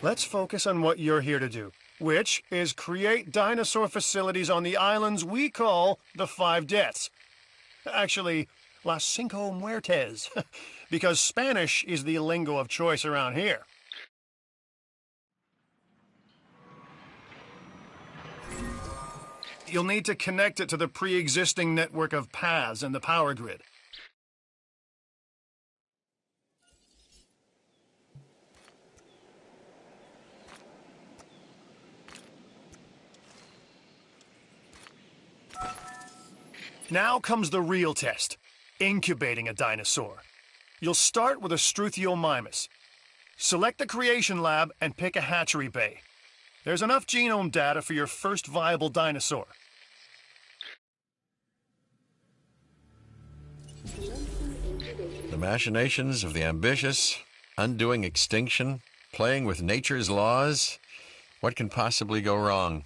Let's focus on what you're here to do, which is create dinosaur facilities on the islands we call the Five Deaths. Actually, Las Cinco Muertes, because Spanish is the lingo of choice around here. You'll need to connect it to the pre-existing network of paths and the power grid. Now comes the real test, incubating a dinosaur. You'll start with a Struthiomimus. Select the creation lab and pick a hatchery bay. There's enough genome data for your first viable dinosaur. The machinations of the ambitious, undoing extinction, playing with nature's laws. What can possibly go wrong?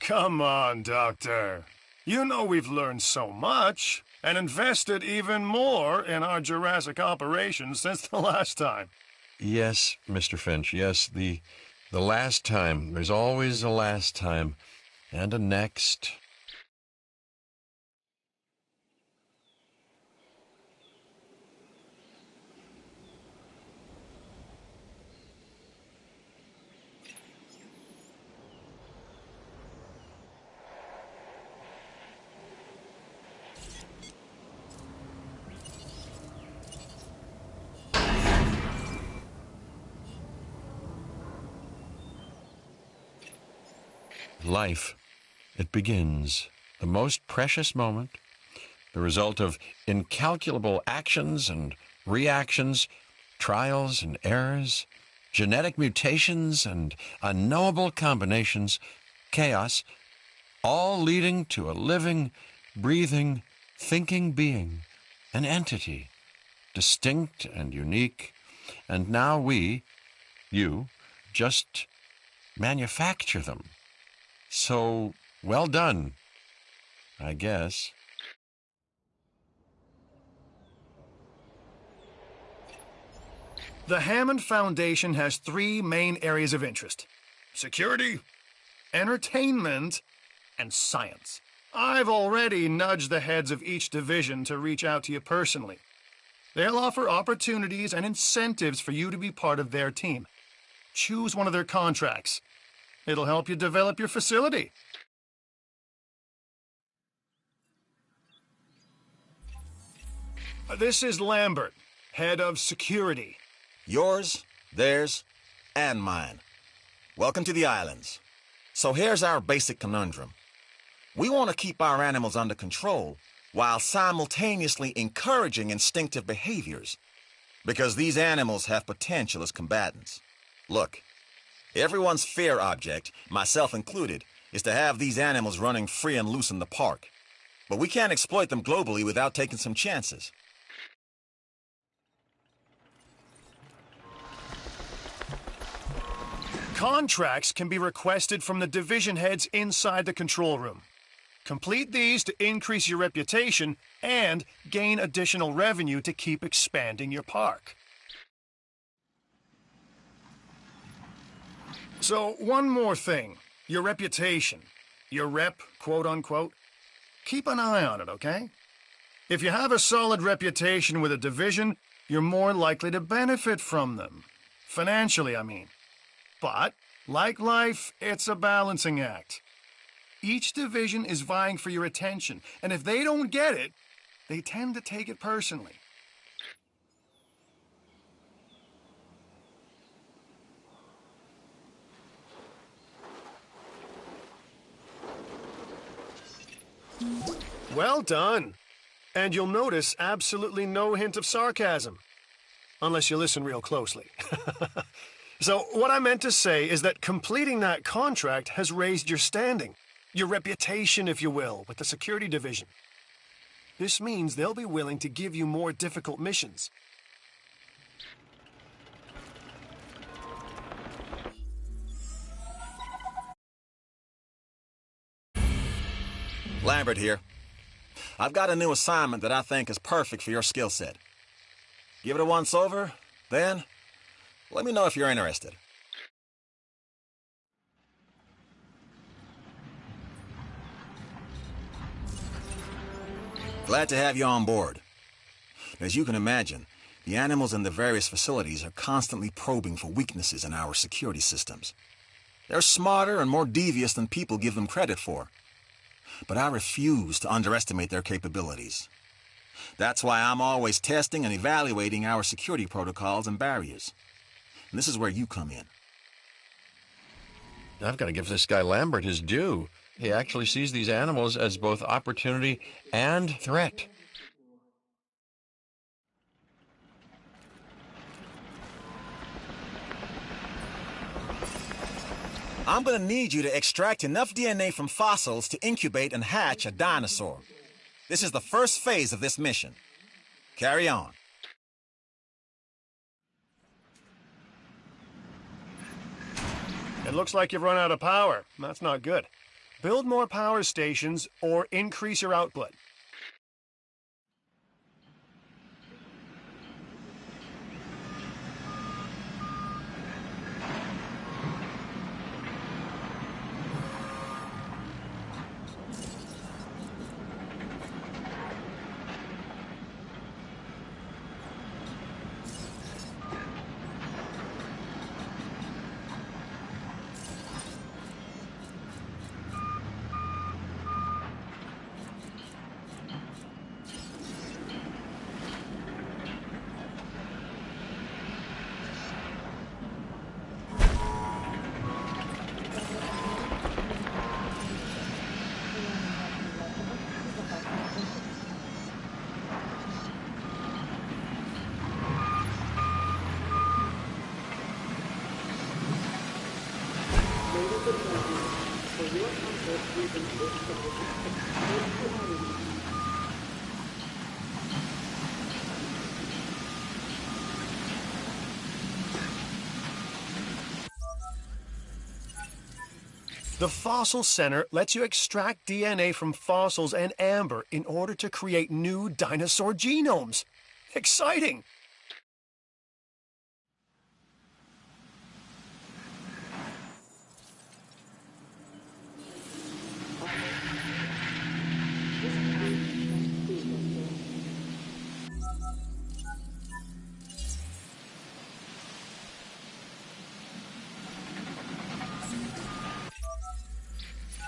Come on, Doctor. You know we've learned so much, and invested even more in our Jurassic operations since the last time. Yes, Mr. Finch, yes, the last time. There's always a last time, and a next. Life, it begins, the most precious moment, the result of incalculable actions and reactions, trials and errors, genetic mutations and unknowable combinations, chaos, all leading to a living, breathing, thinking being, an entity, distinct and unique, and now we, you, just manufacture them. So, well done, I guess. The Hammond Foundation has three main areas of interest: security, entertainment, and science. I've already nudged the heads of each division to reach out to you personally. They'll offer opportunities and incentives for you to be part of their team. Choose one of their contracts. It'll help you develop your facility. This is Lambert, head of security. Yours, theirs, and mine. Welcome to the islands. So here's our basic conundrum. We want to keep our animals under control while simultaneously encouraging instinctive behaviors, because these animals have potential as combatants. Look, everyone's fear object, myself included, is to have these animals running free and loose in the park. But we can't exploit them globally without taking some chances. Contracts can be requested from the division heads inside the control room. Complete these to increase your reputation and gain additional revenue to keep expanding your park. So, one more thing. Your reputation. Your rep, quote-unquote. Keep an eye on it, okay? If you have a solid reputation with a division, you're more likely to benefit from them. Financially, I mean. But, like life, it's a balancing act. Each division is vying for your attention, and if they don't get it, they tend to take it personally. Well done. And you'll notice absolutely no hint of sarcasm. Unless you listen real closely. So, what I meant to say is that completing that contract has raised your standing. Your reputation, if you will, with the security division. This means they'll be willing to give you more difficult missions. Lambert here. I've got a new assignment that I think is perfect for your skill set. Give it a once over, then let me know if you're interested. Glad to have you on board. As you can imagine, the animals in the various facilities are constantly probing for weaknesses in our security systems. They're smarter and more devious than people give them credit for. But I refuse to underestimate their capabilities. That's why I'm always testing and evaluating our security protocols and barriers. And this is where you come in. I've got to give this guy Lambert his due. He actually sees these animals as both opportunity and threat. I'm gonna need you to extract enough DNA from fossils to incubate and hatch a dinosaur. This is the first phase of this mission. Carry on. It looks like you've run out of power. That's not good. Build more power stations or increase your output. The Fossil Center lets you extract DNA from fossils and amber in order to create new dinosaur genomes. Exciting!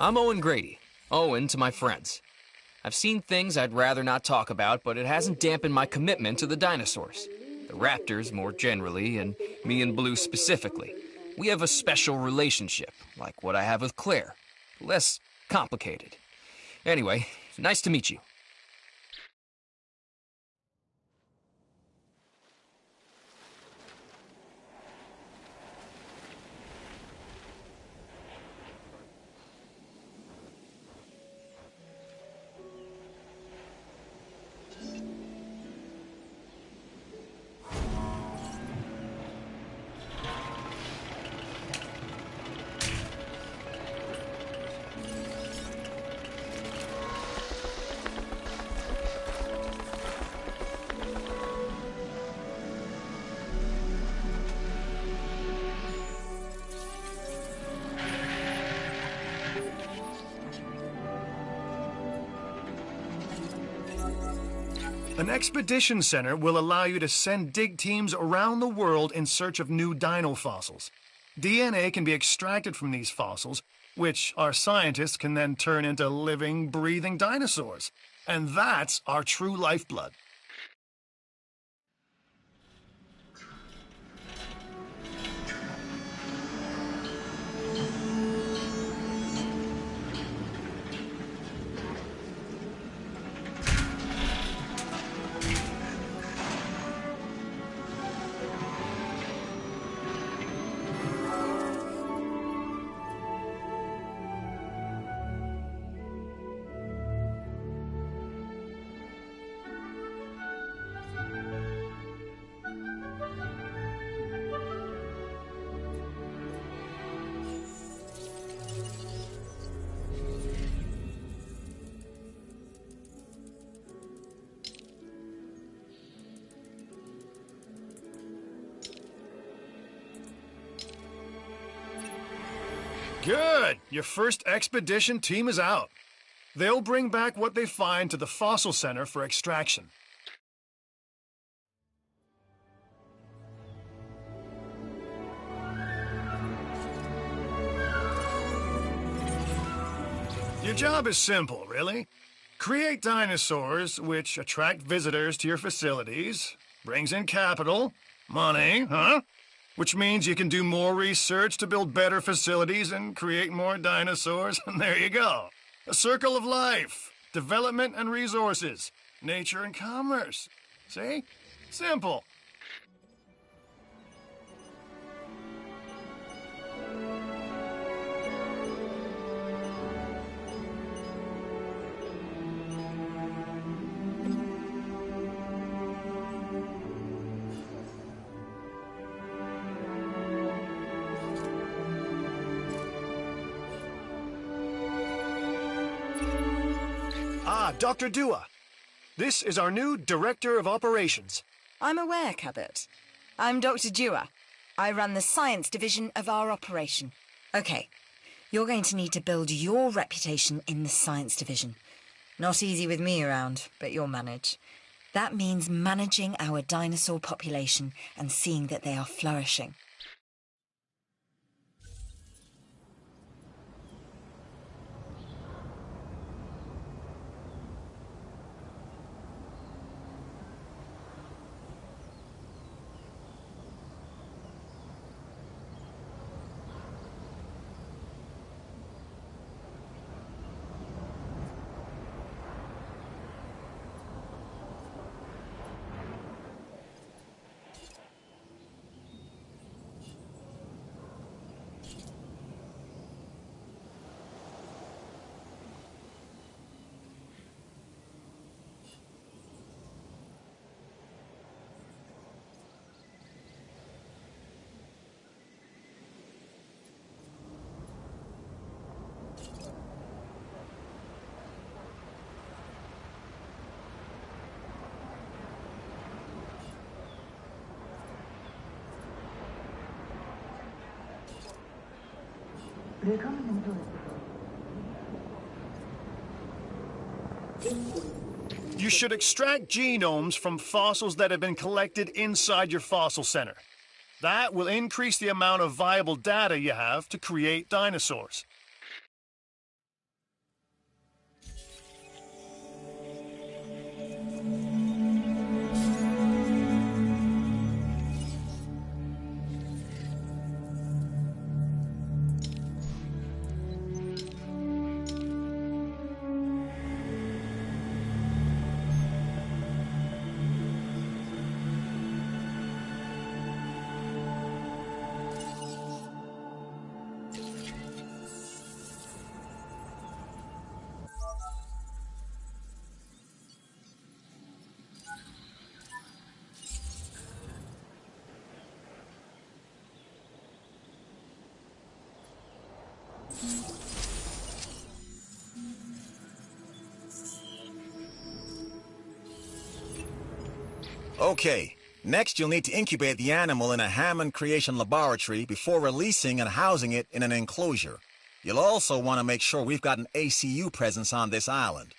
I'm Owen Grady. Owen to my friends. I've seen things I'd rather not talk about, but it hasn't dampened my commitment to the dinosaurs. The raptors more generally, and me and Blue specifically. We have a special relationship, like what I have with Claire. Less complicated. Anyway, nice to meet you. An expedition center will allow you to send dig teams around the world in search of new dino fossils. DNA can be extracted from these fossils, which our scientists can then turn into living, breathing dinosaurs. And that's our true lifeblood. Good! Your first expedition team is out. They'll bring back what they find to the fossil center for extraction. Your job is simple, really. Create dinosaurs which attract visitors to your facilities, brings in capital, money, which means you can do more research to build better facilities and create more dinosaurs, and there you go. A circle of life, development and resources, nature and commerce. See? Simple. Dr. Dua. This is our new Director of Operations. I'm aware, Cabot. I'm Dr. Dua. I run the science division of our operation. Okay, you're going to need to build your reputation in the science division. Not easy with me around, but you'll manage. That means managing our dinosaur population and seeing that they are flourishing. You should extract genomes from fossils that have been collected inside your fossil center. That will increase the amount of viable data you have to create dinosaurs. Okay, next you'll need to incubate the animal in a Hammond Creation Laboratory before releasing and housing it in an enclosure. You'll also want to make sure we've got an ACU presence on this island.